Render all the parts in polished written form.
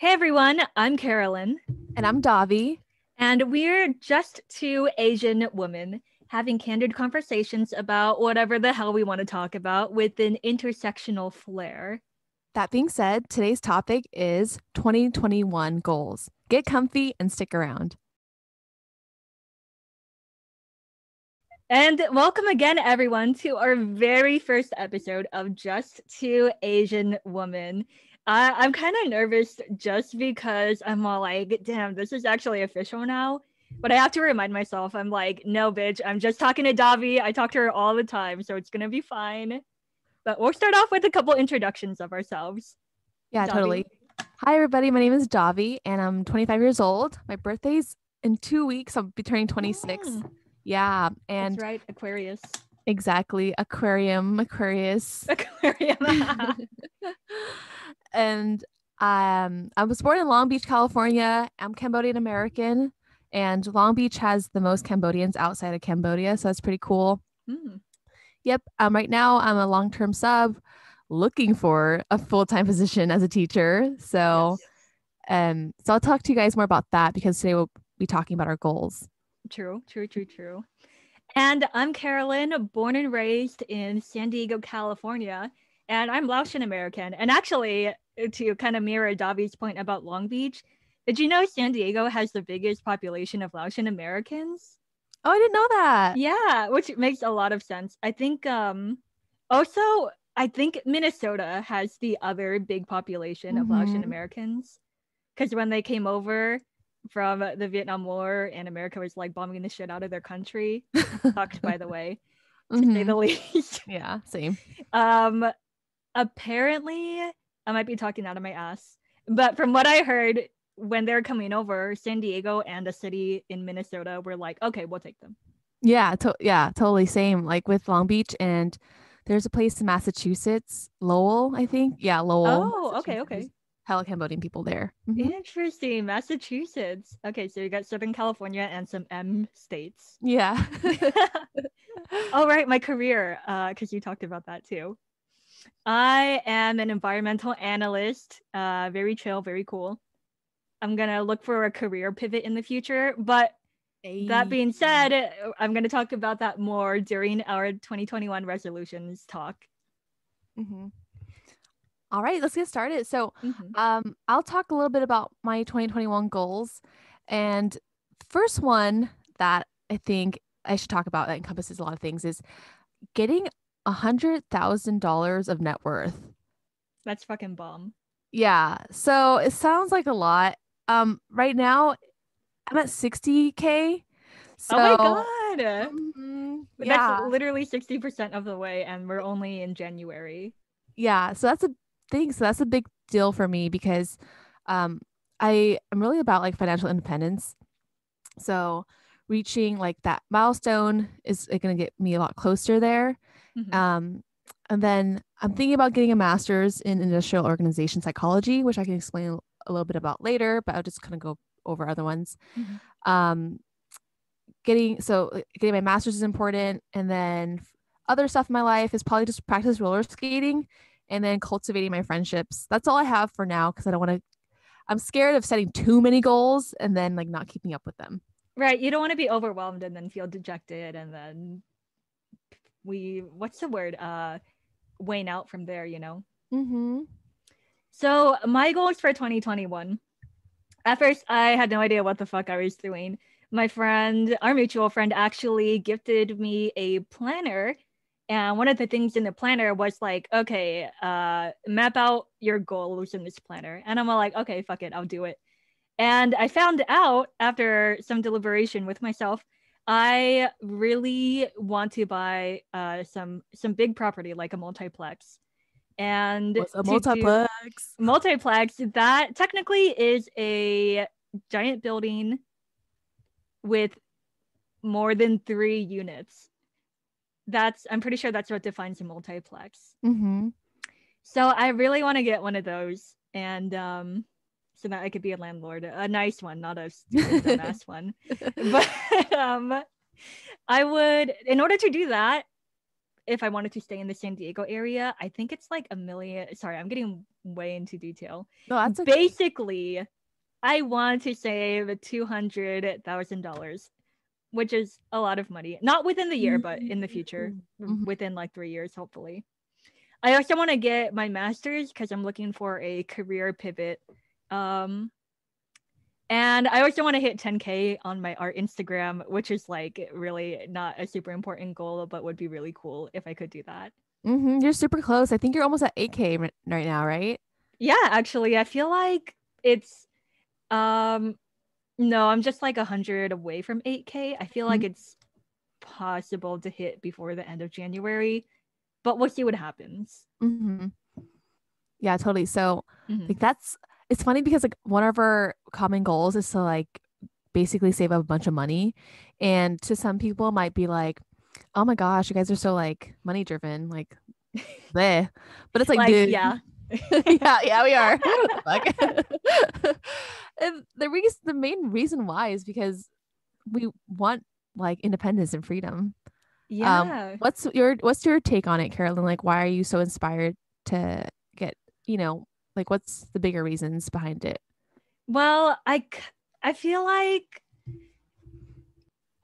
Hey everyone, I'm Carolyn. And I'm Davy. And we're just two Asian women having candid conversations about whatever the hell we want to talk about with an intersectional flair. That being said, today's topic is 2021 goals. Get comfy and stick around. And welcome again, everyone, to our very first episode of Just Two Asian Women. I'm kind of nervous just because I'm all like, damn, this is actually official now. But I have to remind myself, I'm like, no, bitch, I'm just talking to Davy. I talk to her all the time, so it's going to be fine. But we'll start off with a couple introductions of ourselves. Yeah, Davy. totally. Hi, everybody. My name is Davy, and I'm 25 years old. My birthday's in 2 weeks. I'll be turning 26. Yeah, and that's right, Aquarius. Exactly, Aquarius. Aquarium. And I was born in Long Beach, California. I'm Cambodian American, and Long Beach has the most Cambodians outside of Cambodia, so that's pretty cool. Yep. Right now I'm a long-term sub looking for a full-time position as a teacher. So, Yes. So I'll talk to you guys more about that because today we'll be talking about our goals. True. And I'm Carolyn, born and raised in San Diego, California, and I'm Laotian American. And actually, to kind of mirror Davi's point about Long Beach, did you know San Diego has the biggest population of Laotian Americans? Oh, I didn't know that. Yeah, which makes a lot of sense. I think also I think Minnesota has the other big population of Laotian Americans because when they came over from the Vietnam War and America was like bombing the shit out of their country, sucked by the way, to say the least. Yeah, same. Apparently I might be talking out of my ass, but from what I heard, when they're coming over, San Diego and a city in Minnesota were like, okay, we'll take them. Yeah, totally same. Like with Long Beach, and there's a place in Massachusetts, Lowell, I think. Yeah, Lowell. Oh, okay. Hella Cambodian people there. Interesting. Massachusetts. Okay, so you got Southern California and some M states. Yeah. All right, my career, because you talked about that too. I am an environmental analyst. Very chill, very cool. I'm gonna look for a career pivot in the future, but that being said, I'm gonna talk about that more during our 2021 resolutions talk. All right, let's get started. So, I'll talk a little bit about my 2021 goals. And first one that I think I should talk about that encompasses a lot of things is getting $100,000 of net worth. That's fucking bomb. Yeah. So it sounds like a lot. Right now I'm at 60K. So, oh my God. Yeah. That's literally 60% of the way, and we're only in January. Yeah. So that's a thing. So that's a big deal for me because I am really about like financial independence. So reaching like that milestone is going to get me a lot closer there. And then I'm thinking about getting a master's in industrial organization psychology, which I can explain a little bit about later, but I'll just kind of go over other ones. Getting my master's is important. And then other stuff in my life is probably just practice roller skating and then cultivating my friendships. That's all I have for now because I'm scared of setting too many goals and then like not keeping up with them. Right. You don't want to be overwhelmed and then feel dejected and then what's the word? Wane out from there, you know? So my goals for 2021. At first, I had no idea what the fuck I was doing. My friend, our mutual friend, actually gifted me a planner. And one of the things in the planner was like, okay, map out your goals in this planner. And I'm all like, okay, fuck it, I'll do it. And I found out after some deliberation with myself, I really want to buy some big property, like a multiplex. And what's a multiplex? Multiplex, that technically is a giant building with more than 3 units. I'm pretty sure that's what defines a multiplex. So I really want to get one of those, and so that I could be a landlord, a nice one, not a stupid dumbass one. But I would, in order to do that, if I wanted to stay in the San Diego area, I think it's like $1 million. Sorry, I'm getting way into detail. No, that's okay. Basically, I want to save $200,000, which is a lot of money. Not within the year, but in the future, Mhm. within like 3 years, hopefully. I also want to get my master's because I'm looking for a career pivot. Um, and I also want to hit 10K on my art Instagram, which is like really not a super important goal, but would be really cool if I could do that. You're super close. I think you're almost at 8K right now, right? Yeah, actually, I feel like it's um no, I'm just like 100 away from 8K. I feel like Mhm. it's possible to hit before the end of January, but we'll see what happens. Mhm. Yeah, totally. So Mhm. like it's funny because like one of our common goals is to like basically save up a bunch of money. And to some people it might be like, oh my gosh, you guys are so like money driven, like bleh. But it's like, Like, dude, yeah. yeah, we are. What the fuck? And the main reason why is because we want like independence and freedom. Yeah. What's your take on it, Carolyn? Like, why are you so inspired to get, you know, like what's the bigger reasons behind it? Well, I feel like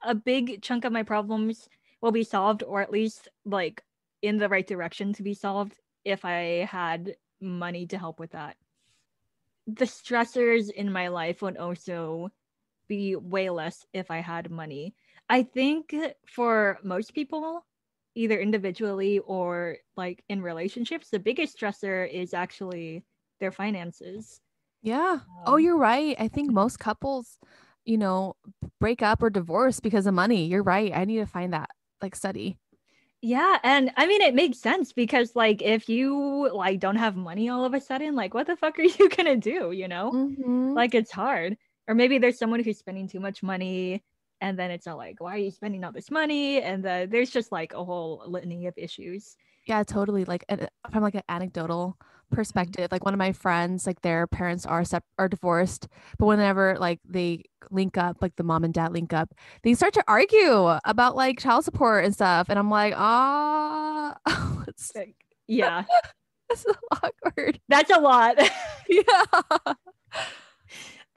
a big chunk of my problems will be solved, or at least like in the right direction to be solved, if I had money to help with that. The stressors in my life would also be way less if I had money. I think for most people, either individually or like in relationships, the biggest stressor is actually their finances. Yeah. Oh, Um, you're right. I think mhm. most couples, you know, break up or divorce because of money. You're right. I need to find that like study. Yeah, and I mean it makes sense because like if you like don't have money all of a sudden, like what the fuck are you gonna do, you know? Mm-hmm. Like it's hard. Or maybe there's someone who's spending too much money and then it's all like, why are you spending all this money? And there's just like a whole litany of issues. Yeah, totally. Like from like an anecdotal Mhm. perspective, like one of my friends, like their parents are divorced, but whenever like they link up, like the mom and dad link up, they start to argue about like child support and stuff, and I'm like, ah, it's, Like, yeah, it's so awkward. that's a lot. Yeah.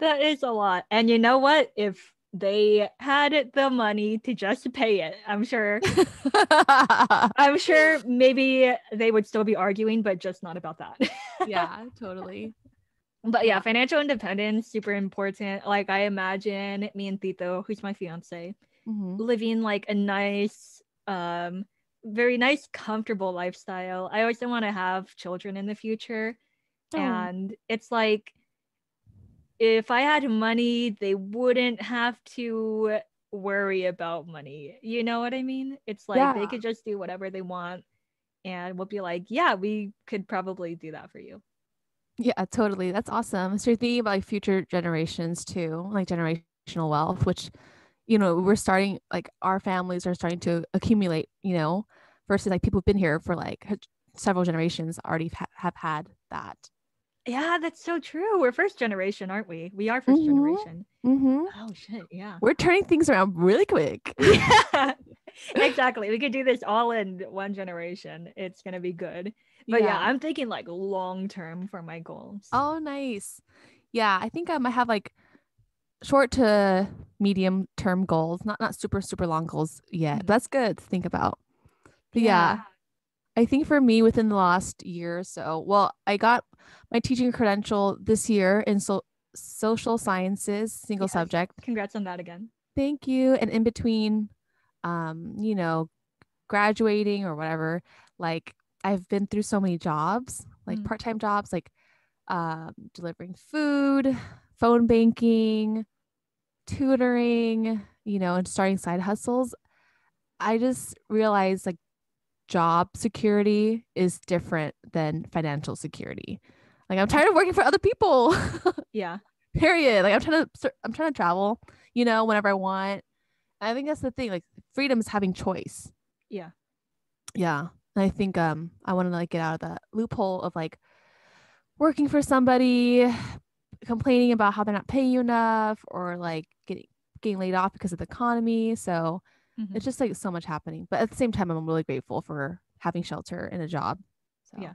That is a lot. And you know what? If they had the money to just pay it, I'm sure maybe they would still be arguing, but just not about that. Yeah, totally. But yeah, Yeah. financial independence, super important. Like I imagine me and Tito, who's my fiance, Hmm. living like a nice, very nice, comfortable lifestyle. I also want to have children in the future. Oh, And it's like if I had money, they wouldn't have to worry about money. You know what I mean? It's like they yeah. could just do whatever they want and we'll be like, yeah, we could probably do that for you. Yeah, totally. That's awesome. So you're thinking about like future generations too, like generational wealth, which, you know, we're starting like our families are starting to accumulate, you know, versus like people who've been here for like several generations already have had that. Yeah, that's so true. We're first generation, aren't we? We are first Mm-hmm. generation. Mm-hmm. Oh shit, yeah. We're turning things around really quick. Yeah. Exactly. We could do this all in one generation. It's gonna be good. But yeah, Yeah. I'm thinking like long term for my goals. Oh, nice. Yeah, I think I might have like short to medium term goals, not super, super long goals yet. But Mhm. that's good to think about. But yeah, Yeah. I think for me within the last year or so, well, I got my teaching credential this year in social sciences, single Yes. subject. Congrats on that again. Thank you. And in between, you know, graduating or whatever, like I've been through so many jobs, like Mm. part-time jobs, like delivering food, phone banking, tutoring, you know, and starting side hustles. I just realized like job security is different than financial security. Like I'm tired of working for other people. Yeah. Period. Like I'm trying to travel, you know, whenever I want. And I think that's the thing. Like freedom is having choice. Yeah. Yeah. And I think I want to like get out of the loophole of like working for somebody, complaining about how they're not paying you enough or like getting laid off because of the economy. So it's Hmm. just like so much happening. But at the same time, I'm really grateful for having shelter and a job. So Yeah.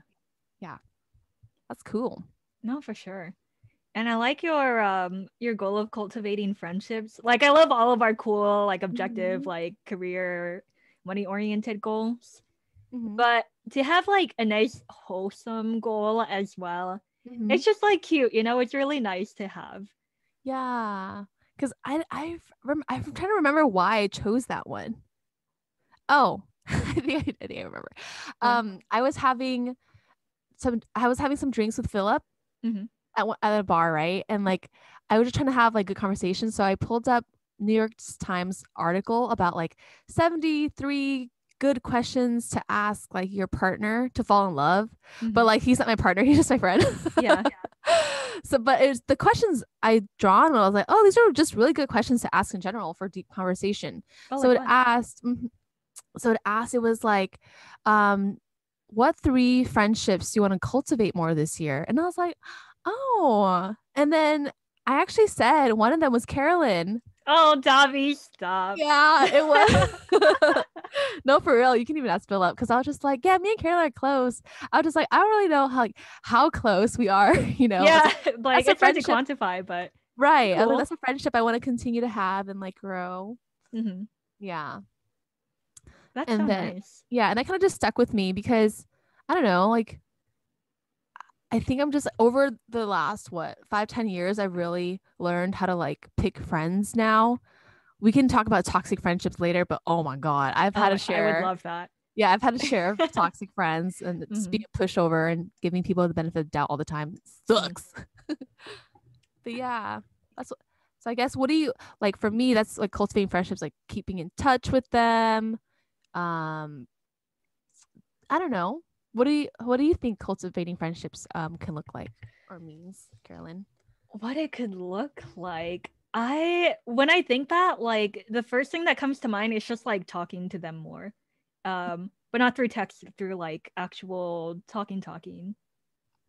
yeah. That's cool. No, for sure. And I like your goal of cultivating friendships. Like I love all of our cool, like objective, Mhm. like career money oriented goals. Mhm. But to have like a nice wholesome goal as well, Mhm. it's just like cute, you know, it's really nice to have. Yeah. Because I'm trying to remember why I chose that one. Oh, I think I remember. What? I was having some drinks with Philip Mm-hmm. at a bar, right? And like I was just trying to have like good conversation. So I pulled up New York Times article about like 73 good questions to ask like your partner to fall in love. But Mm-hmm. like he's not my partner, he's just my friend. Yeah. So but it's the questions I drawn and I was like, oh, these are just really good questions to ask in general for deep conversation. Oh, So like it what? asked, it was like, um, what three friendships do you want to cultivate more this year? And I was like, oh. And then I actually said one of them was Carolyn. Oh, Davy, stop. Yeah, it was. No, for real. You can even ask Philip because I was just like, yeah, me and Carolyn are close. I was just like, I don't really know how close we are. It's Yeah, like like that's a it's hard to friendship, quantify, but right? I was like, cool. that's a friendship I want to continue to have and like grow. Mm-hmm. Yeah. That's so And then nice. yeah, and that kind of just stuck with me because I don't know, like I think I'm just over the last what 5-10 years I've really learned how to like pick friends now. We can talk about toxic friendships later, but oh my God, Oh, I would love that. I've had a share of toxic friends and just Mm-hmm. being a pushover and giving people the benefit of the doubt all the time Mm-hmm. sucks. But yeah, that's what, so I guess what do you like for me that's like cultivating friendships, like keeping in touch with them. Um I don't know. What do you think cultivating friendships can look like or means, Carolyn? What it could look like. When I think that, like the first thing that comes to mind is just like talking to them more. But not through text, through like actual talking.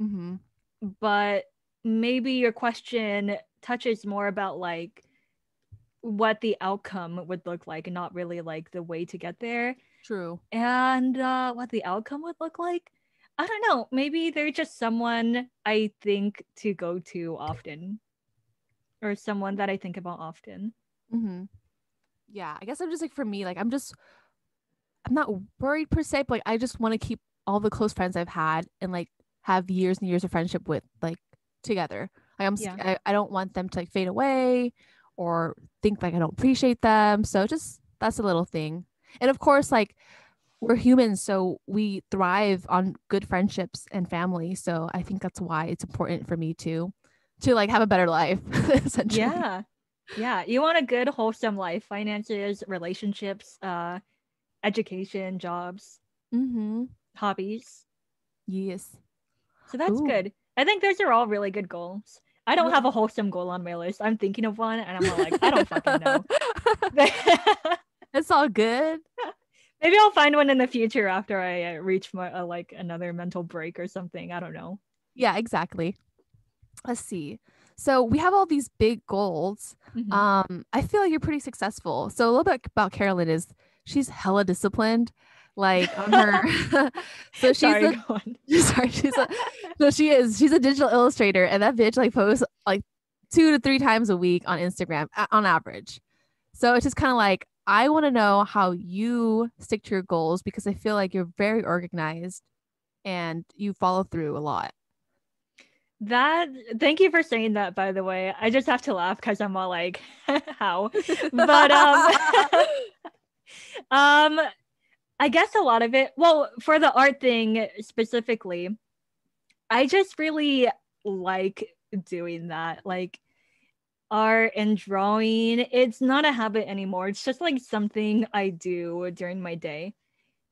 Mm-hmm. But maybe your question touches more about like what the outcome would look like and not really like the way to get there. True. And what the outcome would look like. I don't know. Maybe they're just someone I think to go to often or someone that I think about often. Mm-hmm. Yeah, I guess I'm just like for me, like I'm not worried per se, but like I just want to keep all the close friends I've had and like have years and years of friendship with like together. Like Yeah. I don't want them to like fade away or think like I don't appreciate them. So just that's a little thing. And of course, like we're humans, so we thrive on good friendships and family. So I think that's why it's important for me to like have a better life, essentially. Yeah. Yeah. You want a good, wholesome life, finances, relationships, education, jobs, Mm-hmm. hobbies. Yes. So that's Ooh. good. I think those are all really good goals. I don't have a wholesome goal on my list. I'm thinking of one and I'm all like, I don't fucking know. Maybe It's all good. I'll find one in the future after I reach my like another mental break or something. I don't know. Yeah, exactly. Let's see. So we have all these big goals. Mm-hmm. I feel like you're pretty successful. So a little bit about Carolyn is she's hella disciplined, like on her. So she's Sorry, a go on. sorry, she's a no, she is. She's a digital illustrator, and that bitch like posts like 2 to 3 times a week on Instagram on average. So it's just kind of like I want to know how you stick to your goals because I feel like you're very organized and you follow through a lot. That thank you for saying that, by the way. I just have to laugh because I'm all like, how? But um I guess a lot of it, well, for the art thing specifically, I just really like doing that. Like art and drawing, it's not a habit anymore. It's just like something I do during my day.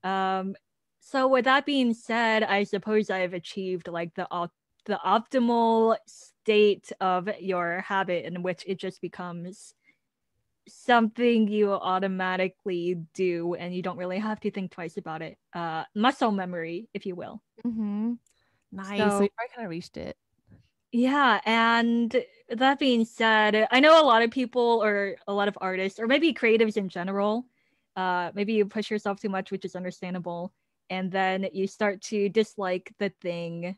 Um, so with that being said, I suppose I've achieved like the optimal state of your habit in which it just becomes something you automatically do and you don't really have to think twice about it. Muscle memory, if you will. Mm-hmm. Nice. So you So probably kind of reached it. yeah, and that being said, I know a lot of people or a lot of artists or maybe creatives in general, maybe you push yourself too much, which is understandable, and then you start to dislike the thing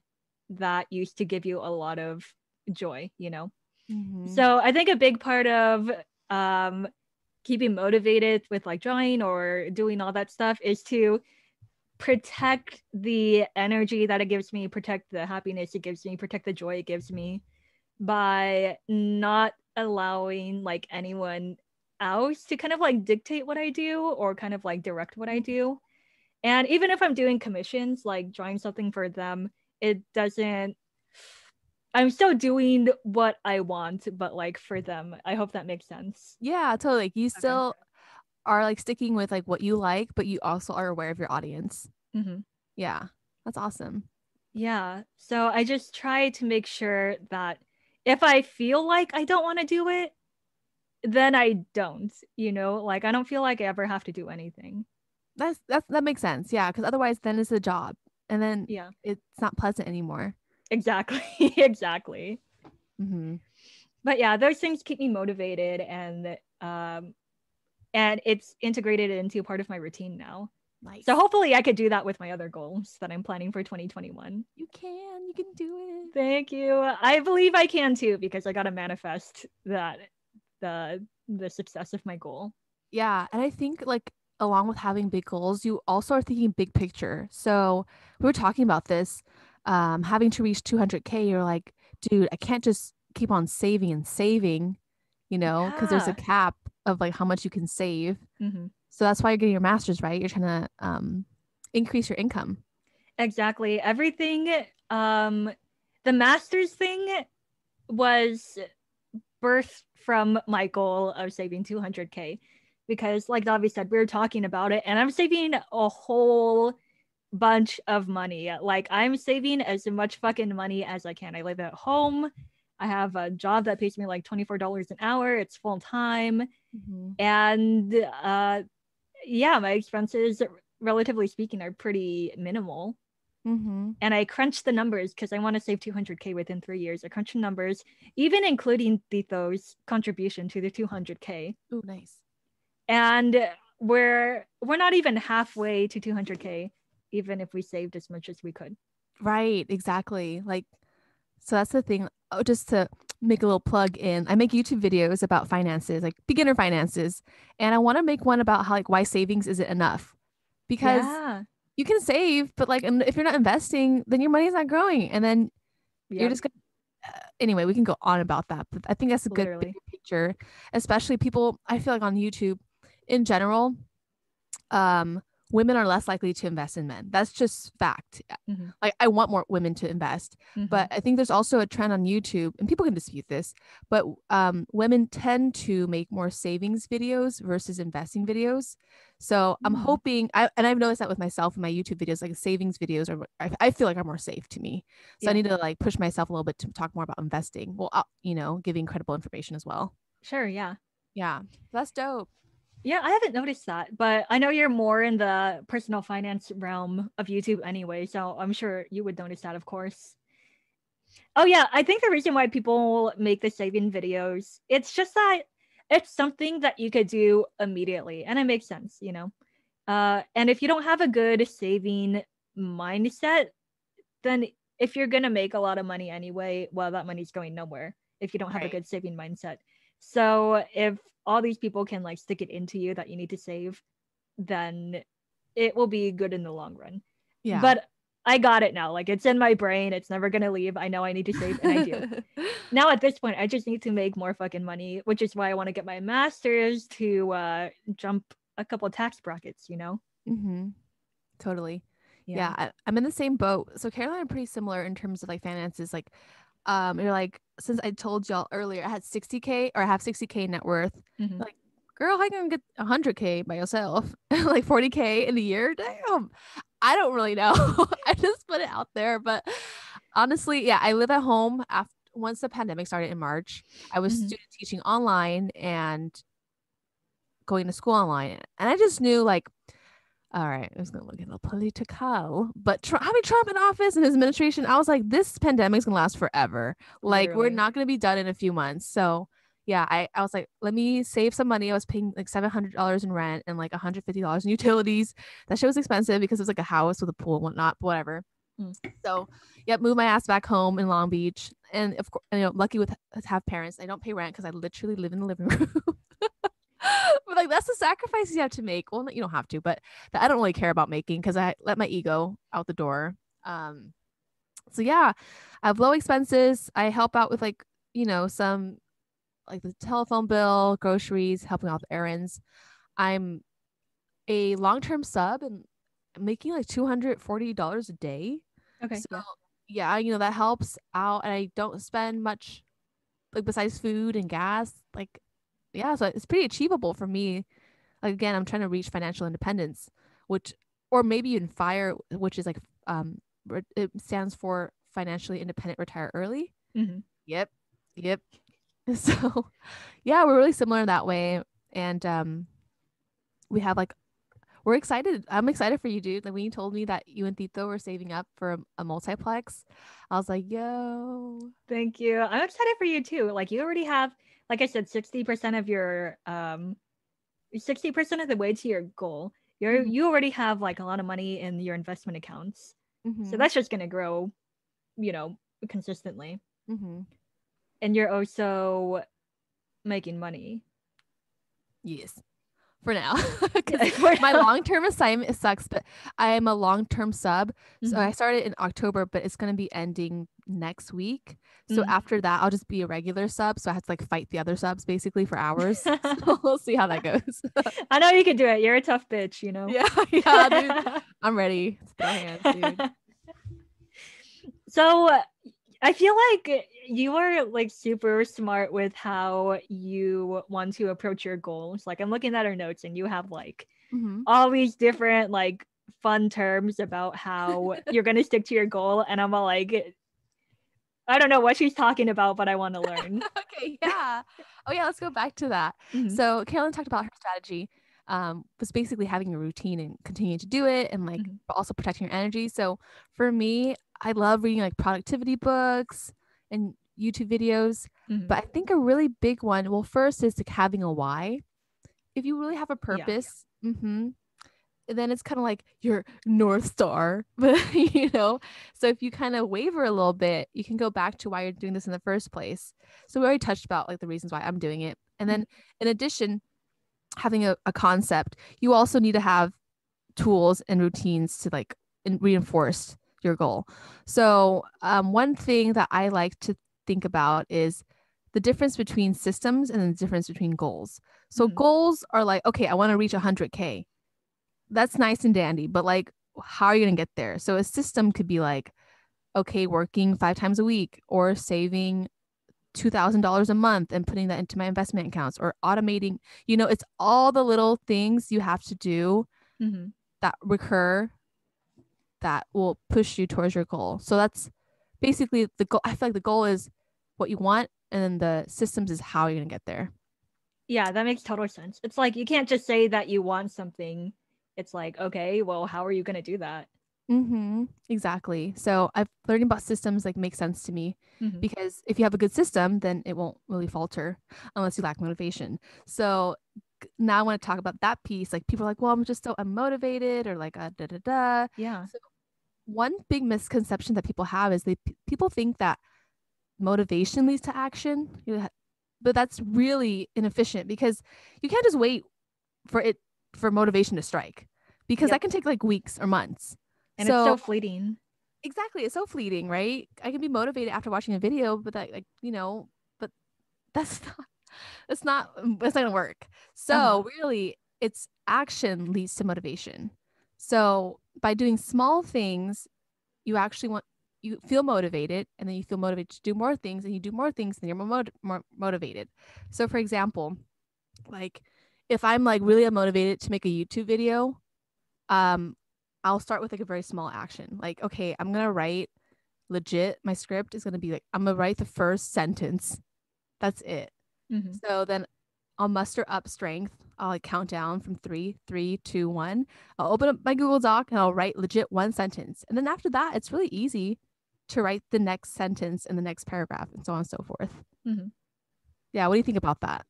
that used to give you a lot of joy, you know? Mm-hmm. So I think a big part of keeping motivated with like drawing or doing all that stuff is to protect the energy that it gives me, protect the happiness it gives me, protect the joy it gives me by not allowing like anyone else to kind of like dictate what I do or kind of like direct what I do. And even if I'm doing commissions, like drawing something for them, it doesn't, I'm still doing what I want, but like for them. I hope that makes sense. Yeah, totally. Like, you Okay. still are like sticking with like what you like, but you also are aware of your audience. Mm-hmm. Yeah, that's awesome. Yeah. So I just try to make sure that if I feel like I don't want to do it, then I don't, you know, like I don't feel like I ever have to do anything. That makes sense. Yeah, because otherwise, then it's a job, and then Yeah, it's not pleasant anymore. exactly. Exactly. Mm-hmm. But yeah, those things keep me motivated and it's integrated into part of my routine now. So Nice. hopefully I could do that with my other goals that I'm planning for 2021. You can do it. Thank you. I believe I can too because I got to manifest that the success of my goal. Yeah, and I think like along with having big goals, you also are thinking big picture. So we were talking about this, having to reach 200K. You're like, dude, I can't just keep on saving and saving, because there's a Yeah. cap of like how much you can save. Mm-hmm. So that's why you're getting your master's, right? You're trying to increase your income. Exactly. Everything the master's thing was birthed from my goal of saving 200K because like Davi said we were talking about it and I'm saving a whole bunch of money. Like I'm saving as much fucking money as I can. I live at home. I have a job that pays me like $24 an hour. It's full time. Mm-hmm. And yeah, my expenses relatively speaking are pretty minimal. Mm-hmm. And I crunched the numbers because I want to save 200K within 3 years. I crunched the numbers, even including Tito's contribution to the 200K. Oh, nice. And we're not even halfway to 200K, even if we saved as much as we could. Right, exactly. Like, so that's the thing. Oh, just to make a little plug in, I make YouTube videos about finances, like beginner finances, and I want to make one about how like why savings isn't enough because Yeah. you can save, but like if you're not investing, then your money's not growing, and then you're Yep. just gonna. Anyway, we can go on about that, but I think that's a good big Literally. picture, especially people. I feel like on YouTube, in general, um women are less likely to invest in men. That's just fact. Mm-hmm. Like I want more women to invest, Mm-hmm. but I think there's also a trend on YouTube, and people can dispute this, but women tend to make more savings videos versus investing videos. So I'm Mm. hoping and I've noticed that with myself in my YouTube videos, like savings videos are I feel like are more safe to me. So I Yeah. need to like push myself a little bit to talk more about investing. Well, giving credible information as well. Sure. Yeah. Yeah, that's dope. Yeah, I haven't noticed that, but I know you're more in the personal finance realm of YouTube anyway, so I'm sure you would notice that, of course. Oh yeah, I think the reason why people make the saving videos, it's just that it's something that you could do immediately, and it makes sense, you know. And if you don't have a good saving mindset, then if you're gonna make a lot of money anyway, well, that money's going nowhere if you don't have a Right. good saving mindset. So if all these people can like stick it into you that you need to save, then it will be good in the long run. Yeah. But I got it now. Like it's in my brain. It's never gonna leave. I know I need to save, and I do. Now at this point, I just need to make more fucking money, which is why I want to get my master's to jump a couple tax brackets. You know? Mm-hmm. Totally. Yeah. Yeah, I'm in the same boat. So Carolyn and I are pretty similar in terms of like finances. Like, you're like, since I told y'all earlier, I had 60K or I have 60K net worth. Mm-hmm. Like, girl, how you gonna get 100K by yourself? Like 40K in a year? Damn. I don't really know. I just put it out there. But honestly, yeah, I live at home after once the pandemic started in March. I was Mm-hmm. student teaching online and going to school online. And I just knew like all right, I was gonna look at the political, but having Trump in office and his administration, I was like, this pandemic's gonna last forever. Like, we're Literally. not gonna be done in a few months. So, yeah, I was like, let me save some money. I was paying like $700 in rent and like $150 in utilities. That shit was expensive because it was like a house with a pool and whatnot, but whatever. Mm. So, yep, move my ass back home in Long Beach. And of course, lucky with have parents. I don't pay rent because I literally live in the living room. But like that's the sacrifices you have to make. Well, you don't have to, but that I don't really care about making because I let my ego out the door. So yeah, I have low expenses. I help out with like, some like the telephone bill, groceries, helping out with errands. I'm a long-term sub and making like $240 a day. Okay. So Yeah. yeah, that helps out and I don't spend much like besides food and gas. Like yeah, so it's pretty achievable for me. Like again, I'm trying to reach financial independence, which or maybe even FIRE, which is like it stands for financially independent retire early. Mm-hmm. Yep. Yep. So yeah, we're really similar that way. And we have like we're excited. I'm excited for you, dude. Like when you told me that you and Tito were saving up for a multiplex, I was like, yo. Thank you. I'm excited for you too. Like you already have, like I said, 60% of your 60% of the way to your goal. Mhm. You already have like a lot of money in your investment accounts. So Mhm. that's just gonna grow, you know, consistently. Mhm. And you're also making money. Yes. For now, because Yeah, for my now. long-term assignment it sucks, but I am a long-term sub. So Mm-hmm. I started in October, but it's going to be ending next week. So Mm. after that, I'll just be a regular sub. So I have to like fight the other subs basically for hours. So we'll see how that goes. I know you can do it. You're a tough bitch, you know. Yeah, yeah, dude. I'm ready to throw hands, dude. So I feel like you are like super smart with how you want to approach your goals. Like I'm looking at our notes and you have like Mm-hmm. all these different like fun terms about how you're gonna stick to your goal. And I'm all like, I don't know what she's talking about, but I want to learn. Okay, yeah. Oh yeah, let's go back to that. Mm-hmm. So Carolyn talked about her strategy was basically having a routine and continuing to do it and like Mm-hmm. but also protecting your energy. So for me, I love reading like productivity books and YouTube videos, Mm-hmm. but I think a really big one, well, first is like having a why. If you really have a Yeah. purpose, then it's kind of like your North Star. But so if you kind of waver a little bit, you can go back to why you're doing this in the first place. So we already touched about like the reasons why I'm doing it. And then in addition, having a concept, you also need to have tools and routines to like reinforce your goal. So one thing that I like to think about is the difference between systems and the difference between goals. So Mm-hmm. goals are like, okay, I want to reach 100K. That's nice and dandy, but like, how are you going to get there? So a system could be like, okay, working 5 times a week or saving $2,000 a month and putting that into my investment accounts or automating, it's all the little things you have to do Mm-hmm. that recur that will push you towards your goal. So that's basically the goal. I feel like the goal is what you want, and then the systems is how you're going to get there. Yeah, that makes total sense. It's like you can't just say that you want something. It's like, okay, well, how are you gonna do that? Exactly. So I've learning about systems like makes sense to me Mm-hmm. because if you have a good system, then it won't really falter unless you lack motivation. So now I want to talk about that piece. Like people are like, well, I'm just so unmotivated or like da da da. Yeah. So one big misconception that people have is people think that motivation leads to action, but that's really inefficient because you can't just wait for motivation to strike because that Yep. can take like weeks or months. And it's So so fleeting. exactly, it's so fleeting, right? I can be motivated after watching a video, but that like, but that's not that's not gonna work. Uh-huh. So really it's action leads to motivation. So by doing small things, you feel motivated and then you feel motivated to do more things and you do more things and you're more motivated. So for example, like if I'm like really unmotivated to make a YouTube video, um, I'll start with like a very small action. Like, okay, I'm gonna write legit. My script is gonna be like, I'm gonna write the first sentence. That's it. Mm-hmm. So then I'll muster up strength. I'll like count down from three, three, two, one. I'll open up my Google Doc and I'll write legit one sentence. And then after that, it's really easy to write the next sentence and the next paragraph and so on and so forth. Mm-hmm. Yeah, what do you think about that?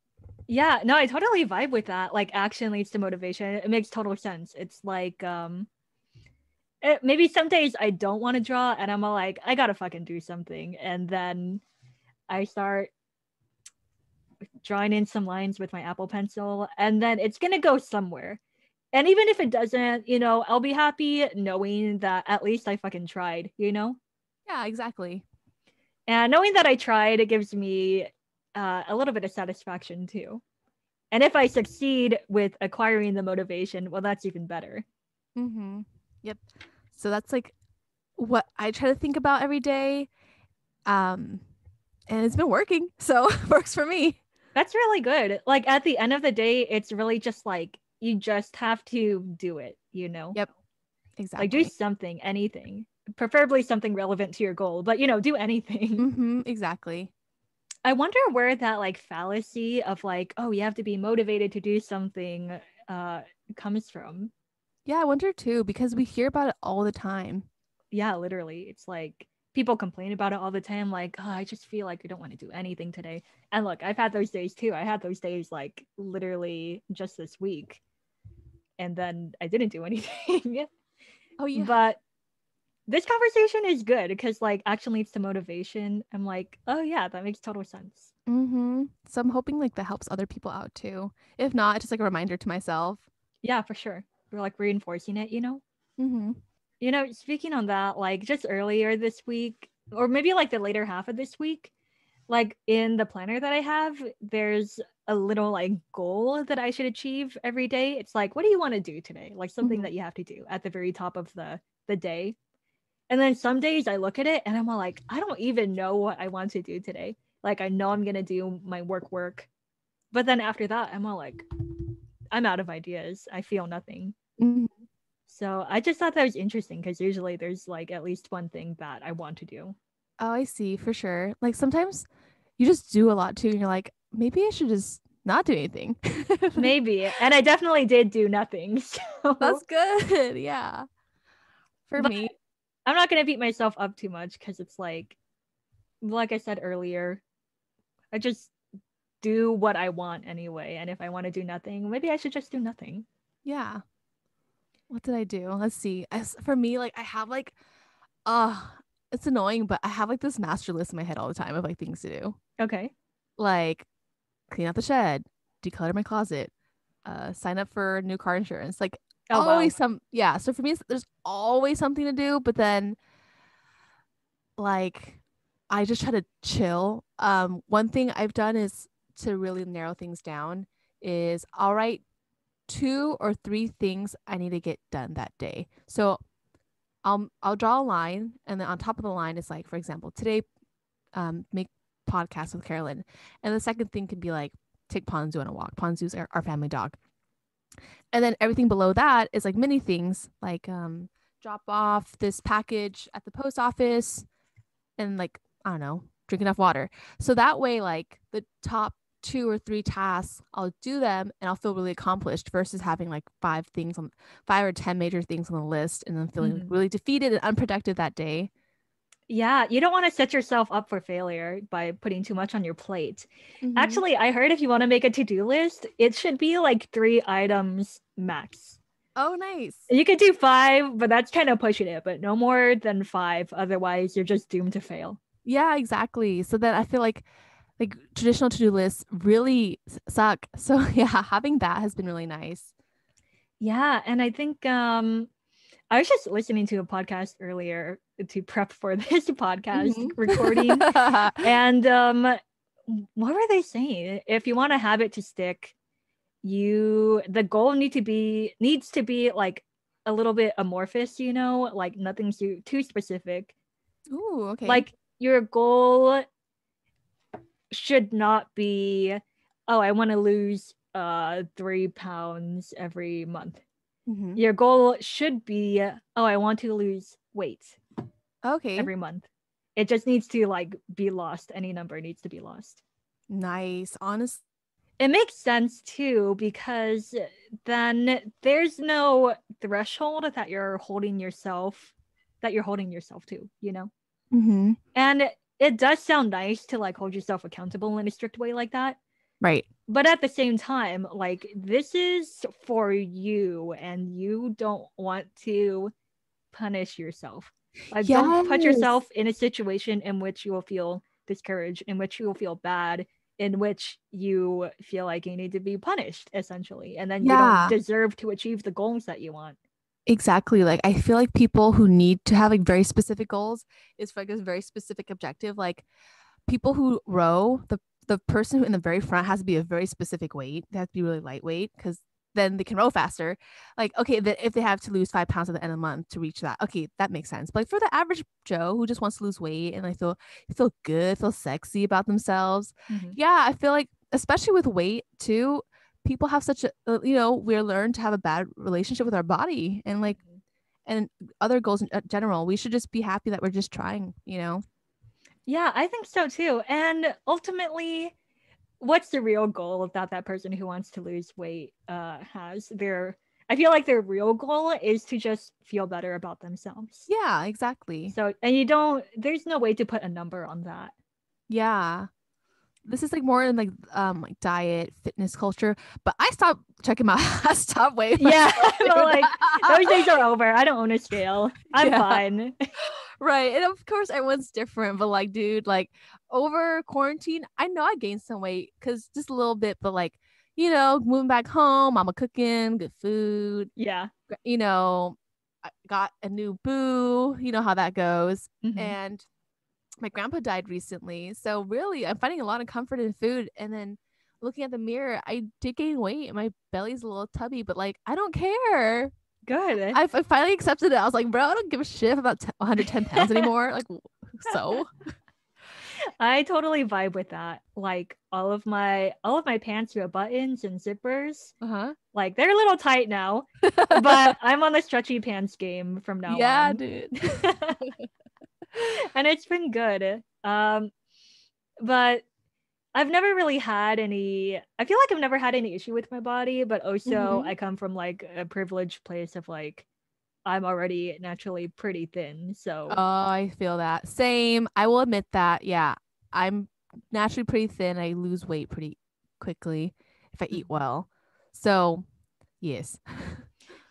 Yeah, no, I totally vibe with that. Like action leads to motivation. It makes total sense. It's like maybe some days I don't want to draw and I'm all like, I gotta fucking do something. And then I start drawing in some lines with my Apple Pencil, and then it's gonna go somewhere. And even if it doesn't, I'll be happy knowing that at least I fucking tried, Yeah, exactly. And knowing that I tried, it gives me a little bit of satisfaction too. And if I succeed with acquiring the motivation, well, that's even better. Mm-hmm. Yep. So that's like what I try to think about every day. And it's been working. So it works for me. That's really good. Like at the end of the day, it's really just like you just have to do it, Yep. Like do Exactly. something, anything, preferably something relevant to your goal, but do anything. Mm-hmm. Exactly. I wonder where that like fallacy of like, oh, you have to be motivated to do something uh comes from. Yeah, I wonder too, because we hear about it all the time. Yeah, literally. It's like people complain about it all the time, like, oh, I just feel like I don't want to do anything today. And look, I've had those days too. I had those days like literally just this week. And then I didn't do anything. Oh yeah. But this conversation is good because like action leads to motivation. I'm like, oh yeah, that makes total sense. Mm-hmm. So I'm hoping like that helps other people out too. If not, it's just like a reminder to myself. Yeah, for sure. We're like reinforcing it, Mm-hmm. Speaking on that, like just earlier this week, or maybe like the later half of this week, like in the planner that I have, there's a little like goal that I should achieve every day. It's like, what do you want to do today? Like something Mm-hmm. that you have to do at the very top of the day. And then some days I look at it and I'm all like, I don't even know what I want to do today. Like I know I'm gonna do my work. But then after that, I'm all like, I'm out of ideas. I feel nothing. Mm-hmm. So I just thought that was interesting because usually there's like at least one thing that I want to do. Oh, I see, for sure. Like sometimes you just do a lot too, and you're like, maybe I should just not do anything. Maybe. And I definitely did do nothing. That's So, good. Yeah. For but me. I'm not going to beat myself up too much because it's like I said earlier, I just do what I want anyway. And if I want to do nothing, maybe I should just do nothing. Yeah. What did I do? Let's see. For me, like I have like, uh, it's annoying, but I have like this master list in my head all the time of like things to do. Okay. Like clean out the shed, declutter my closet, sign up for new car insurance. Like Oh, wow. always yeah. So for me, there's always something to do, but then like I just try to chill. One thing I've done is to really narrow things down is I'll write 2 or 3 things I need to get done that day. So I'll draw a line, and then on top of the line is like, for example, today, make podcast with Carolyn, and the second thing could be like take Ponzu on a walk. Ponzu's our family dog, and then everything below that is like mini things like drop off this package at the post office, and like I don't know, drink enough water. So that way, like the top 2 or 3 tasks, I'll do them and I'll feel really accomplished versus having like 5 or 10 major things on the list and then feeling like Mhm. really defeated and unproductive that day. Yeah, you don't want to set yourself up for failure by putting too much on your plate. Mm-hmm. Actually, I heard if you want to make a to-do list, it should be like 3 items max. Oh, nice. You could do 5, but that's kind of pushing it, but no more than 5. Otherwise, you're just doomed to fail. Yeah, exactly. So that I feel like traditional to-do lists really suck. So yeah, having that has been really nice. Yeah, and I think I was just listening to a podcast earlier to prep for this podcast Mhm. recording. And what were they saying? If you want a habit to stick, the goal needs to be like a little bit amorphous, like nothing too specific. Ooh, okay. Like your goal should not be, oh, I want to lose 3 pounds every month. Hmm. Your goal should be, oh, I want to lose weight Okay. every month. It just needs to like be lost. Any number needs to be lost. Nice. Honest. It makes sense too because then there's no threshold that you're holding yourself to. Hmm. And it does sound nice to like hold yourself accountable in a strict way like that. Right. But at the same time, like this is for you and you don't want to punish yourself. Like, don't put Yes. yourself in a situation in which you will feel discouraged, in which you will feel bad, in which you feel like you need to be punished, essentially. And then you don't Yeah, deserve to achieve the goals that you want. exactly. Like I feel like people who need to have like very specific goals is for like a very specific objective. Like people who row, the person who in the very front has to be a very specific weight. They have to be really lightweight because then they can row faster. Like, okay, if they have to lose 5 pounds at the end of the month to reach that, okay, that makes sense. But like for the average Joe who just wants to lose weight and like feel good, feel sexy about themselves, Mm-hmm. yeah, I feel like especially with weight too, people have such a we're learned to have a bad relationship with our body and like and other goals in general. We should just be happy that we're just trying, you know. Yeah, I think so too. And ultimately, what's the real goal of that person who wants to lose weight has? I feel like their real goal is to just feel better about themselves. Yeah, exactly. So, and there's no way to put a number on that. Yeah. This is like more in like diet, fitness culture. But I stopped checking my I stopped weighing Yeah, myself, but dude. like those days are over. I don't own a scale. I'm Yeah. fine. Right. And of course everyone's different, but like, dude, like over quarantine, I know I gained some weight because just a little bit, but like, moving back home, mama cooking, good food, Yeah. you know, I got a new boo, you know how that goes. Hmm. And my grandpa died recently. So really, I'm finding a lot of comfort in food. And then looking at the mirror, I did gain weight. My belly's a little tubby, but like, I don't care. Good. I finally accepted it. I was like, bro, I don't give a shit about 110 pounds anymore. Like, so I totally vibe with that. Like all of my pants have buttons and zippers. uh-huh. Like they're a little tight now, but I'm on the stretchy pants game from now Yeah, on. dude. And it's been good. But I've never really had any I feel like I've never had any issue with my body, but also Hmm. I come from like a privileged place of like I'm already naturally pretty thin. Oh, So I feel that. Same. I will admit that. Yeah, I'm naturally pretty thin. I lose weight pretty quickly if I eat Mhm. well. So, yes.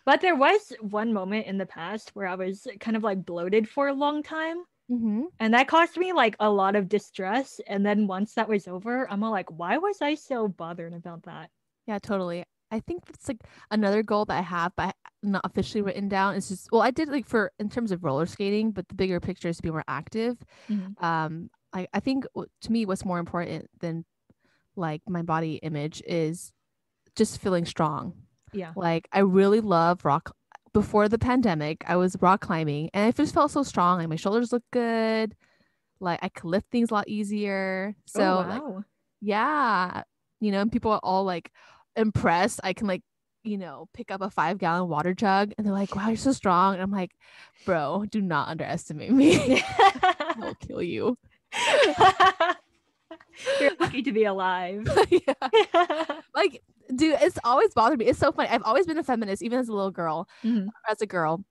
But there was one moment in the past where I was kind of like bloated for a long time. Hmm. And that caused me like a lot of distress. And then once that was over, I'm all like, why was I so bothered about that? Yeah, totally. I think that's like another goal that I have, but not officially written down. It's just, well, I did like for in terms of roller skating, but the bigger picture is to be more active. Mhm. I think to me, what's more important than like my body image is just feeling strong. Yeah. Like I really love rock. Before the pandemic, I was rock climbing and I just felt so strong. Like my shoulders look good. Like I could lift things a lot easier. Oh, So like, wow. yeah, and people are all like impressed. I can like, pick up a 5-gallon water jug and they're like, wow, you're so strong. And I'm like, bro, do not underestimate me. I will kill you. You're lucky to be alive. Yeah. Like, dude, it's always bothered me. It's so funny. I've always been a feminist, even as a little girl, Mhm. as a girl.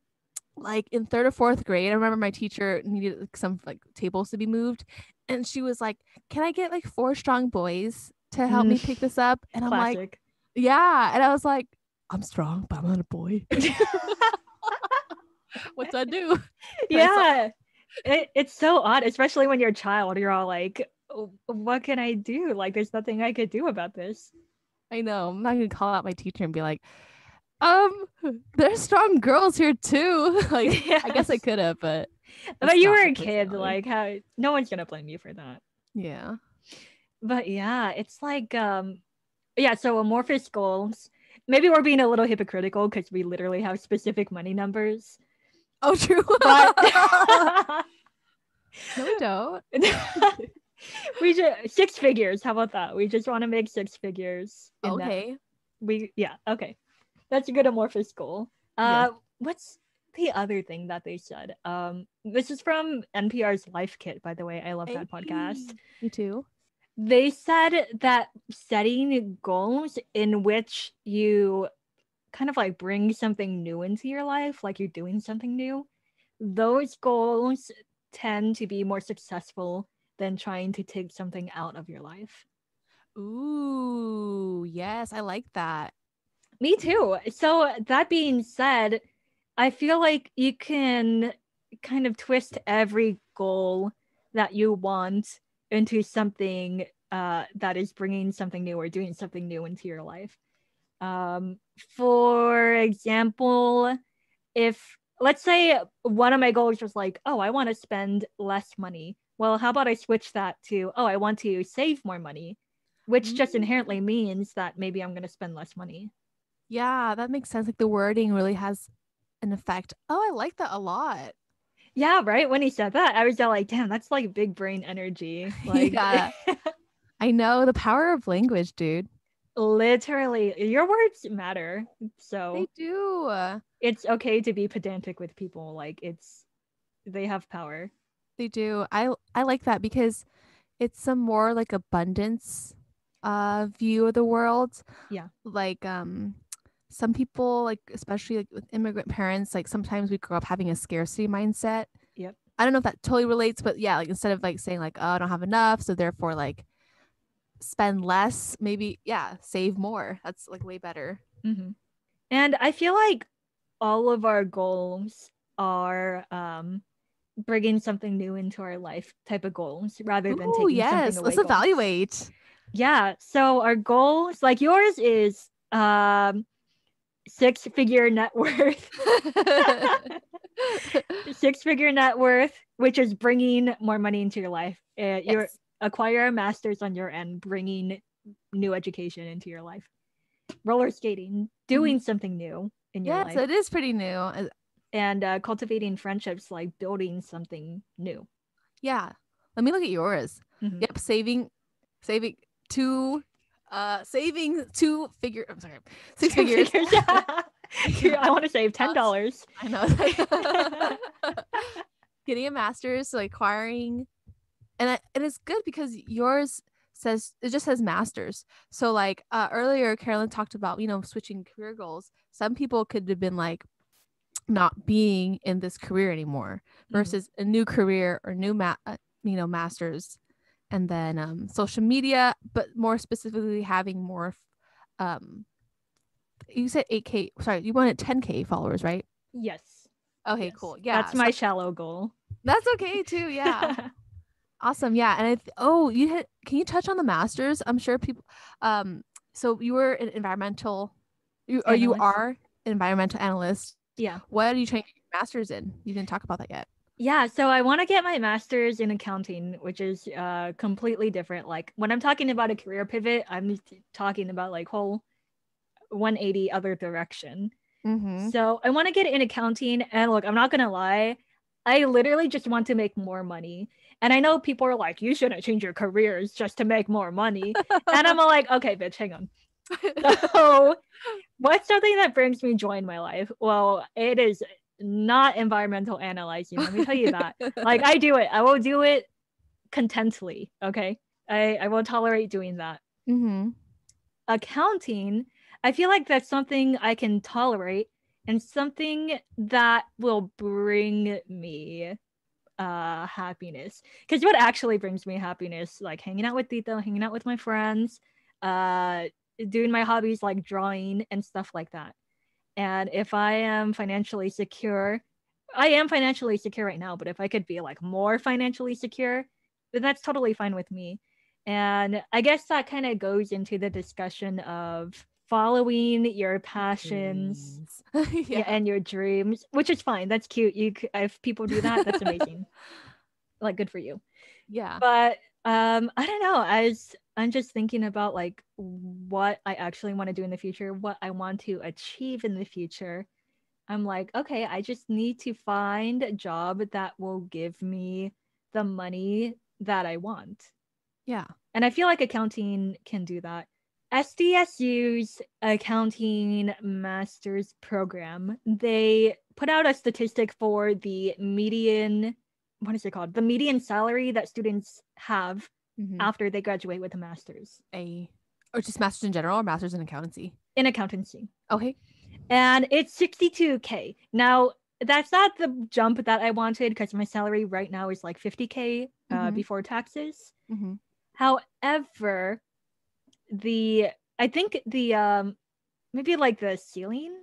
Like in third or fourth grade, I remember my teacher needed like, some like tables to be moved, and she was like, "Can I get like 4 strong boys to help me pick this up?" And I'm like, Classic. "Yeah," and I was like, "I'm strong, but I'm not a boy. What do I do? Can I suck?" Yeah. It's so odd, especially when you're a child. You're all like, "Oh, what can I do? Like, there's nothing I could do about this." I know. I'm not gonna call out my teacher and be like, um, there's strong girls here too. Like, I guess I Yes. could have, but But that's you not were my a kid, personality. like how no one's gonna blame you for that. Yeah. But yeah, it's like yeah, so amorphous goals. Maybe we're being a little hypocritical because we literally have specific money numbers. Oh, true. But No, we don't. we just six figures. How about that? We just want to make six figures in that. Okay. Yeah, okay. That's a good amorphous goal. Yes. What's the other thing that they said? This is from NPR's Life Kit, by the way. I love Hey, that podcast. me too. They said that setting goals in which you kind of like bring something new into your life, like you're doing something new, those goals tend to be more successful than trying to take something out of your life. Ooh, yes, I like that. Me too. So that being said, I feel like you can kind of twist every goal that you want into something that is bringing something new or doing something new into your life. For example, if let's say one of my goals was like, oh, I want to spend less money. Well, how about I switch that to, oh, I want to save more money, which just inherently means that maybe I'm going to spend less money. Yeah, that makes sense. Like the wording really has an effect. Oh, I like that a lot. Yeah, right. When he said that, I was like, damn, that's like big brain energy. Like, Yeah, I know the power of language, dude. literally, your words matter. They So do. it's okay to be pedantic with people. Like, they have power. They do. I like that because it's a more like abundance view of the world. Yeah. Like some people like especially like with immigrant parents, like sometimes we grow up having a scarcity mindset. Yep. I don't know if that totally relates, but yeah, like instead of like saying like, oh, I don't have enough, so therefore like spend less, maybe yeah, save more. That's like way better. Mm-hmm. And I feel like all of our goals are bringing something new into our life type of goals rather than Ooh, taking something yes. away Let's goals. evaluate. Yeah. So our goals, like yours is six-figure net worth. Six-figure net worth, which is bringing more money into your life. You're Yes. acquire a master's on your end, bringing new education into your life. Roller skating, Mhm. doing something new in your Yes, life, it is pretty new. and cultivating friendships, like building something new. Yeah. Let me look at yours. Mm-hmm. Yep, saving two saving two figure I'm sorry, six Two figures. figures. I want to save $10. I know. Getting a master's, so acquiring and it's good because yours says it just says masters. So like earlier Carolyn talked about, switching career goals. Some people could have been like not being in this career anymore versus a new career or new masters, and then social media, but more specifically having more um you said 8K, sorry, you wanted 10K followers, right? Yes. Okay, Yes. cool. Yeah, That's so my shallow goal. that's okay too. Yeah. Awesome. Yeah. And can you touch on the masters? I'm sure people, so you were an you Analyst. are an environmental analyst. Yeah. What are you trying to get your master's in? You didn't talk about that yet. Yeah, so I want to get my master's in accounting, which is completely different. Like when I'm talking about a career pivot, I'm talking about like whole 180 other direction. Mm-hmm. So I want to get in accounting, and look, I'm not gonna lie, I literally just want to make more money. And I know people are like, you shouldn't change your careers just to make more money. And I'm like, okay, bitch, hang on. So what's something that brings me joy in my life? Well, it is not environmental analyzing. Let me tell you that. Like I do it. I will do it contently. Okay. I won't tolerate doing that. Mm-hmm. Accounting, I feel like that's something I can tolerate and something that will bring me happiness. Because what actually brings me happiness, like hanging out with Tito, hanging out with my friends, uh doing my hobbies like drawing and stuff like that. And if I am financially secure, I am financially secure right now, but if I could be like more financially secure, then that's totally fine with me. And I guess that kind of goes into the discussion of following your passions, yeah, Yeah. and your dreams, which is fine. That's cute. If people do that, that's amazing. Like good for you. Yeah. But I don't know. I'm just thinking about like what I actually want to do in the future, what I want to achieve in the future. I'm like, okay, I just need to find a job that will give me the money that I want. Yeah. And I feel like accounting can do that. SDSU's accounting master's program, they put out a statistic for the median, what is it called? The median salary that students have Mm-hmm. after they graduate with a master's Or just masters in general or masters in accountancy. in accountancy. Okay. And it's 62K. Now, that's not the jump that I wanted because my salary right now is like 50K Mm-hmm. before taxes. Mm-hmm. However, I think the maybe like the ceiling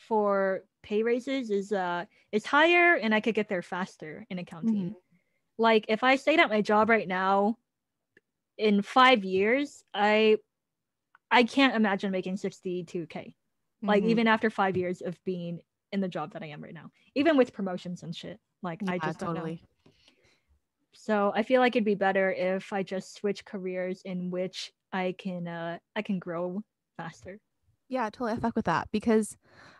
for pay raises is higher, and I could get there faster in accounting. Like if I stayed at my job right now, in 5 years, I can't imagine making 62K. Like even after 5 years of being in the job that I am right now, even with promotions and shit. Like I just don't know. So I feel like it'd be better if I just switch careers in which I can grow faster. Yeah, totally. I fuck with that because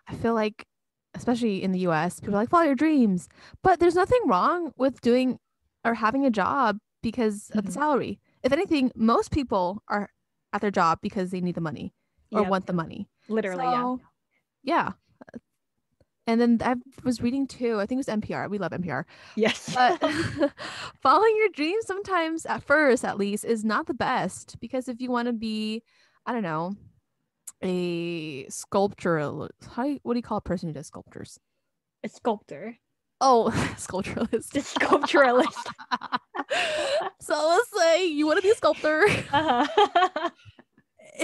I feel like, especially in the US, people are like, follow your dreams. But there's nothing wrong with doing or having a job because of the salary. If anything, most people are at their job because they need the money or want the money. Literally, so, yeah. And then I was reading too, I think it was NPR. We love NPR. Yes. But following your dreams sometimes, at first at least, is not the best because if you want to be, I don't know, a sculptor, what do you call a person who does sculptures? A sculptor. Oh, sculpturalist. A sculpturalist. So let's say you want to be a sculptor. It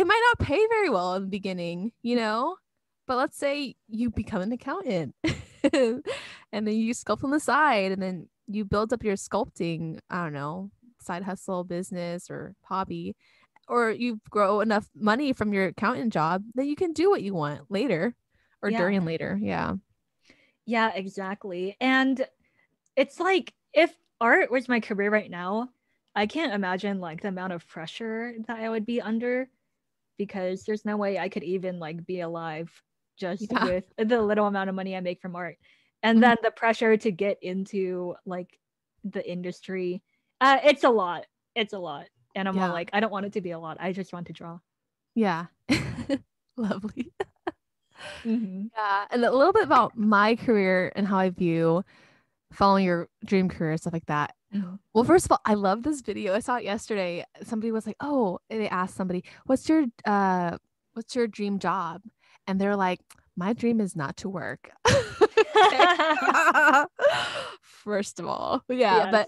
might not pay very well in the beginning, you know? But let's say you become an accountant and then you sculpt on the side and then you build up your sculpting, I don't know, side hustle, business, or hobby, or you grow enough money from your accountant job that you can do what you want later or during later. Yeah. Yeah, exactly. And it's like if art was my career right now, I can't imagine like the amount of pressure that I would be under because there's no way I could even like be alive just with the little amount of money I make from art. And then the pressure to get into like the industry. It's a lot. It's a lot. And I'm all like, I don't want it to be a lot. I just want to draw. Yeah. Lovely. Yeah. And a little bit about my career and how I view following your dream career, stuff like that. Well, first of all, I love this video. I saw it yesterday. Somebody was like, oh, they asked somebody, what's your dream job? And they're like, my dream is not to work. First of all. Yeah. Yes.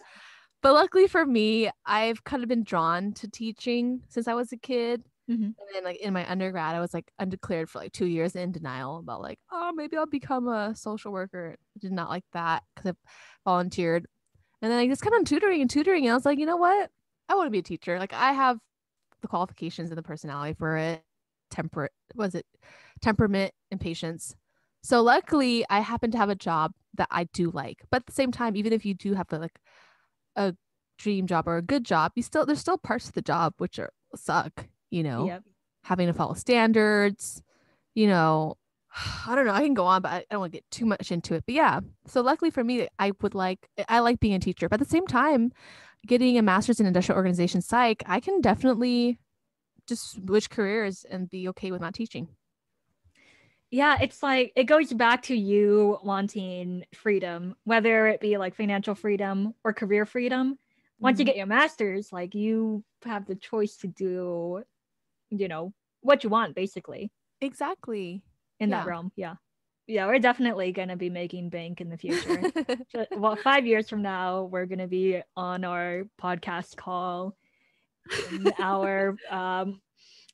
But luckily for me, I've kind of been drawn to teaching since I was a kid. And then like in my undergrad, I was like undeclared for like 2 years in denial about like, oh, maybe I'll become a social worker. I did not like that because I volunteered. And then I just kept on tutoring. And I was like, you know what? I want to be a teacher. Like I have the qualifications and the personality for it. Temperament and patience. So luckily I happen to have a job that I do like. But at the same time, even if you do have like a dream job or a good job, there's still parts of the job which suck, you know, having to follow standards, you know, I don't know. I can go on, but I don't want to get too much into it. But yeah, so luckily for me, I like being a teacher. But at the same time, getting a master's in industrial organization psych, I can definitely just switch careers and be okay with not teaching. Yeah, it's like it goes back to you wanting freedom, whether it be like financial freedom or career freedom. Once you get your master's, like you have the choice to do, you know, what you want, basically. Exactly. In that realm. Yeah, we're definitely gonna be making bank in the future. Well, 5 years from now, we're gonna be on our podcast call in our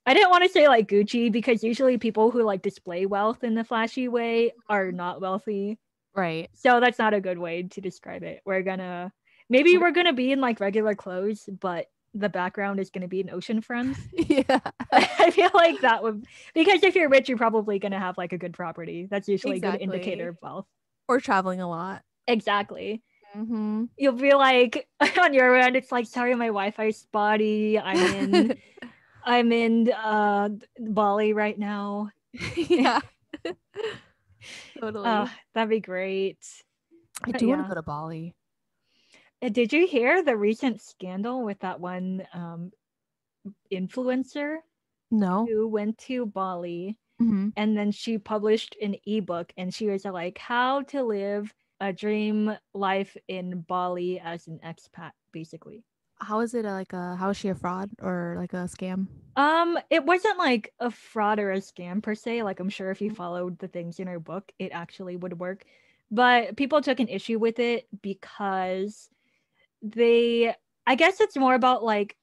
I didn't want to say like Gucci because usually people who like display wealth in the flashy way are not wealthy, right? So that's not a good way to describe it. We're gonna be in like regular clothes, but the background is going to be an ocean friends. Yeah. I feel like that would, because if you're rich, you're probably going to have like a good property. That's usually a good indicator of wealth. Or traveling a lot. Exactly. You'll be like, on your end, it's like, sorry, my Wi-Fi is spotty. I'm in Bali right now. Yeah. Totally. That'd be great. I do want to go to Bali. Did you hear the recent scandal with that one influencer? No. Who went to Bali and then she published an ebook and she was like, how to live a dream life in Bali as an expat, basically. How is it how is she a fraud or like a scam? It wasn't like a fraud or a scam per se. Like I'm sure if you followed the things in her book, it actually would work. But people took an issue with it because I guess it's more about like,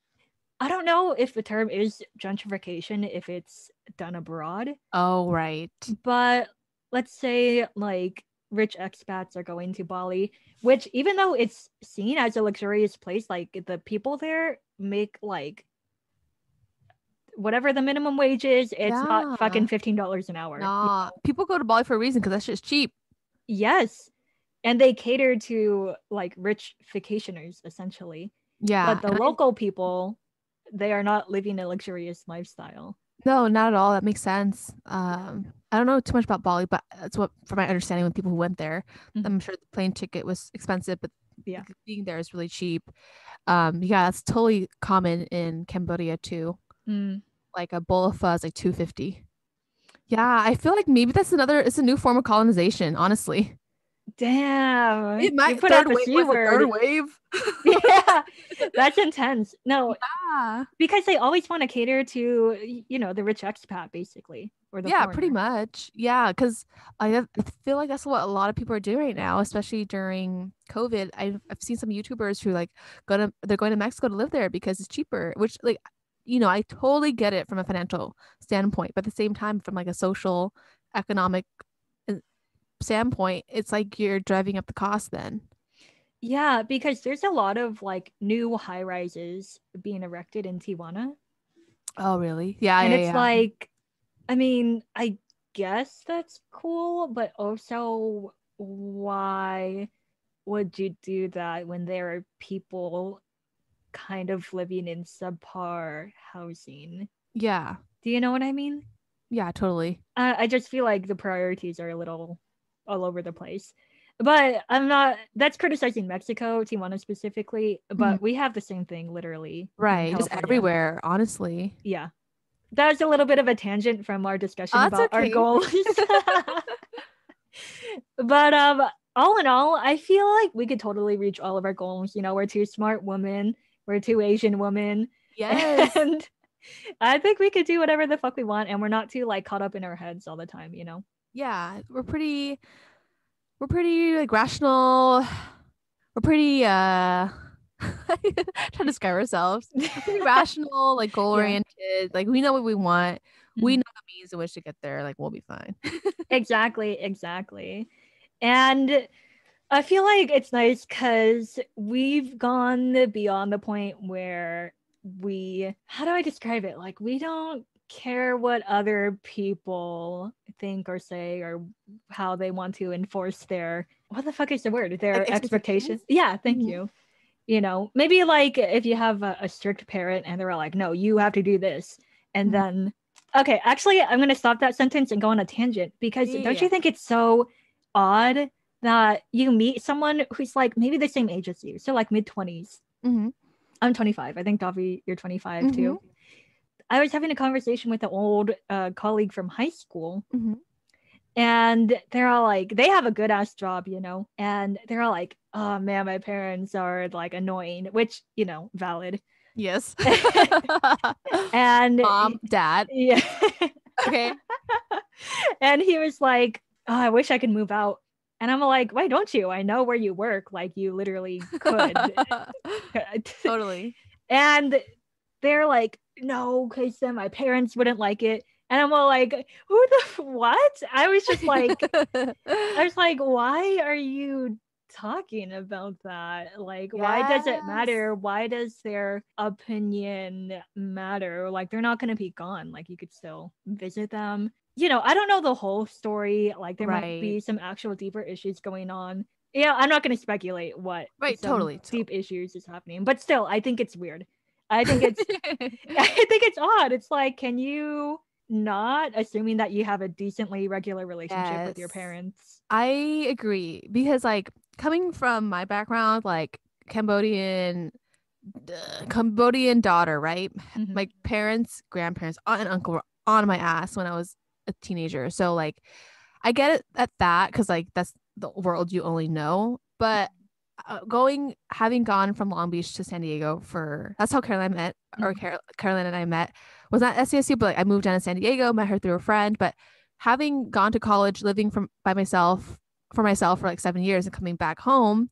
I don't know if the term is gentrification if it's done abroad. Oh, right. But let's say like rich expats are going to Bali, which even though it's seen as a luxurious place, like the people there make like whatever the minimum wage is, it's not Yeah. fucking $15 an hour. Nah. People go to Bali for a reason because that shit's cheap. Yes. And they cater to like rich vacationers essentially. Yeah. But the local people, they are not living a luxurious lifestyle. No, not at all. That makes sense. I don't know too much about Bali, but that's what, from my understanding, when people who went there, I'm sure the plane ticket was expensive, but Yeah. being there is really cheap. Yeah, that's totally common in Cambodia too. Mm. Like a bowl of pho is like 250. Yeah, I feel like maybe it's a new form of colonization, honestly. Damn. It You might put third out the wave C was a third word. wave. Yeah. That's intense. No, Yeah. because they always want to cater to, you know, the rich expat basically, or the Yeah, pretty foreigner. much. Yeah, because I feel like that's what a lot of people are doing right now, especially during COVID. I've seen some YouTubers who like they're going to Mexico to live there because it's cheaper, which like I totally get it from a financial standpoint, but at the same time from like a social, economic uh, standpoint, it's like you're driving up the cost then. Yeah, because there's a lot of like new high rises being erected in Tijuana. Oh, really? Yeah, And yeah, it's yeah. like, I mean, I guess that's cool, but also why would you do that when there are people kind of living in subpar housing? Yeah. Do you know what I mean? Yeah, totally. I just feel like the priorities are a little all over the place. But I'm not, that's criticizing Mexico, Tijuana specifically, Mhm. but we have the same thing literally in Right. Just California. everywhere, honestly. Yeah. That was a little bit of a tangent from our Oh, discussion that's about our okay. goals. But all in all, I feel like we could totally reach all of our goals. You know, we're two smart women, we're two Asian women, Yes. and I think we could do whatever the fuck we want, and we're not too like caught up in our heads all the time, you know? Yeah, we're pretty like rational. We're pretty trying to describe ourselves. We're pretty rational, like goal Yeah. oriented. Like we know what we want. We Mhm. know the means in which to get there. Like we'll be fine. Exactly, exactly. And I feel like it's nice because we've gone beyond the point where how do I describe it? Like, we don't care what other people think or say or how they want to enforce what the fuck is the word? Like Their expectations. expectations. Yeah, thank Mhm. you. You know, maybe like if you have a strict parent and they're like, no, you have to do this. And Mhm. then, okay, actually, I'm going to stop that sentence and go on a tangent because Yeah, don't yeah. you think it's so odd that you meet someone who's like maybe the same age as you? So like mid 20s. Mm-hmm. I'm 25. I think Davy, you're 25 Mm-hmm. too. I was having a conversation with an old colleague from high school, Mm-hmm. and they're all like, they have a good ass job, you know, and they're all like, oh man, my parents are like annoying, which, you know, valid. Yes. And Mom, dad. yeah. Okay. And he was like, oh, I wish I could move out. And I'm like, why don't you? I know where you work. Like, you literally could. Totally. And they're like, no, because then my parents wouldn't like it. And I'm all like, who the what? I was like, why are you talking about that? Like, why does it Yes. matter? Why does their opinion matter? Like, they're not going to be gone. Like, you could still visit them. You know, I don't know the whole story. Like, there might Right. be some actual deeper issues going on. Yeah, I'm not going to speculate what Right. some Totally. deep issues is happening, but still, I think it's weird. I think it's, I think it's odd. It's like, can you not assuming that you have a decently regular relationship with your Yes. parents? I agree because like coming from my background, like Cambodian Cambodian daughter, right? Mm-hmm. My parents, grandparents, aunt and uncle were on my ass when I was a teenager. So like I get it at that because like that's the world you only know. But having gone from Long Beach to San Diego for that's how Caroline met or Carolyn and I met was not SCSU, but like I moved down to San Diego, met her through a friend. But having gone to college, living from by myself for myself for like 7 years and coming back home,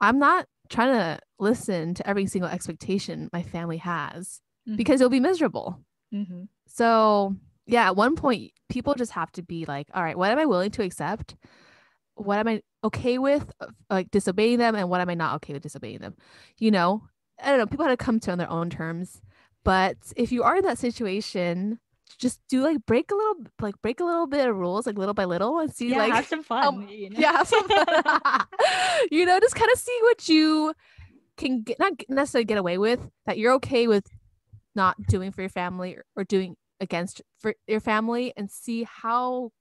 I'm not trying to listen to every single expectation my family has Mm-hmm. because it'll be miserable. Mm-hmm. So yeah, at one point, people just have to be like, all right, what am I willing to accept? What am I okay with, like disobeying them, and what am I not okay with disobeying them? You know, I don't know. People have to come to on their own terms. But if you are in that situation, just do break a little bit of rules, like little by little, and see Yeah, like have some fun, you know? yeah, have some fun. Just kind of see what you can get, not necessarily get away with, that you're okay with not doing for your family, or doing against for your family, and see how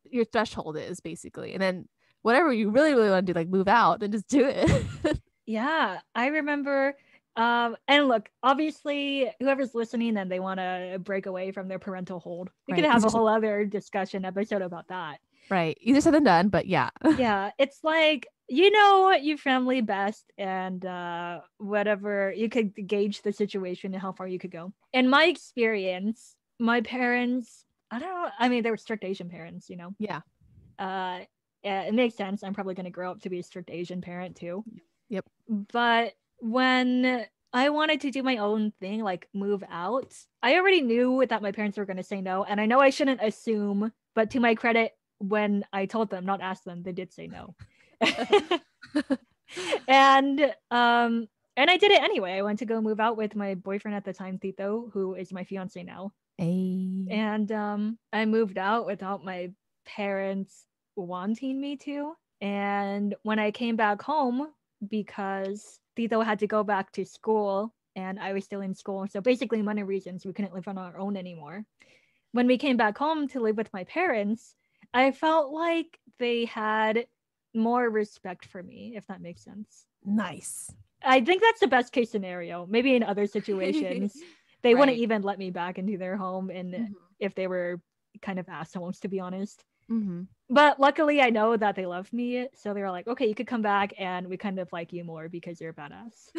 your threshold is basically. And then whatever you really, really want to do, like move out and just do it. Yeah, I remember. And look, obviously, whoever's listening and they want to break away from their parental hold, we could Right. have a whole other discussion episode about that. Right. Easier said than done, but yeah. Yeah, it's like, you know your family best, and whatever, you could gauge the situation and how far you could go. In my experience, my parents, I don't know, I mean, they were strict Asian parents, you know. Yeah. Yeah, it makes sense. I'm probably going to grow up to be a strict Asian parent too. Yep. But when I wanted to do my own thing, like move out, I already knew that my parents were going to say no. And I know I shouldn't assume, but to my credit, when I told them, not asked them, they did say no. and I did it anyway. I went to go move out with my boyfriend at the time, Tito, who is my fiance now. Hey. And I moved out without my parents wanting me to. And when I came back home, because Tito had to go back to school and I was still in school, so basically money reasons, we couldn't live on our own anymore. When we came back home to live with my parents, I felt like they had more respect for me, if that makes sense. Nice. I think that's the best case scenario. Maybe in other situations, they Right. wouldn't even let me back into their home, and if they were kind of assholes, to be honest. But luckily, I know that they love me, so they were like, okay, you could come back, and we kind of like you more because you're a badass.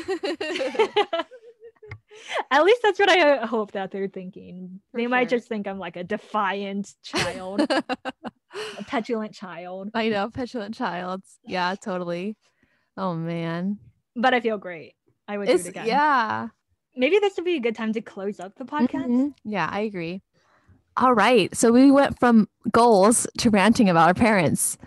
At least that's what I hope that they're thinking. They might just think I'm like a defiant child, a petulant child. I know, petulant child. Yeah, totally. Oh man. But I feel great. I would do it again. Yeah. Maybe this would be a good time to close up the podcast. Yeah, I agree. All right. So we went from goals to ranting about our parents.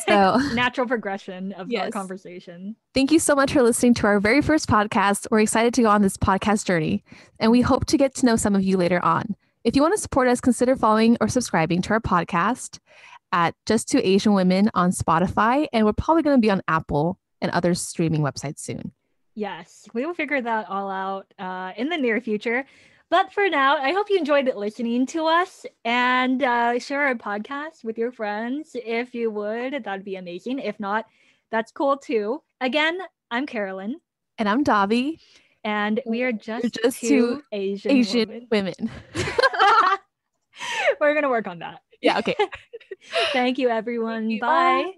So natural progression of our conversation. Thank you so much for listening to our very first podcast. We're excited to go on this podcast journey, and we hope to get to know some of you later on. If you want to support us, consider following or subscribing to our podcast at JTAW on Spotify, and we're probably going to be on Apple and other streaming websites soon. Yes, we will figure that all out in the near future. But for now, I hope you enjoyed listening to us, and share our podcast with your friends. If you would, that'd be amazing. If not, that's cool too. Again, I'm Carolyn. And I'm Davy. And we are just two Asian women. We're going to work on that. Yeah, okay. Thank you, everyone. Bye.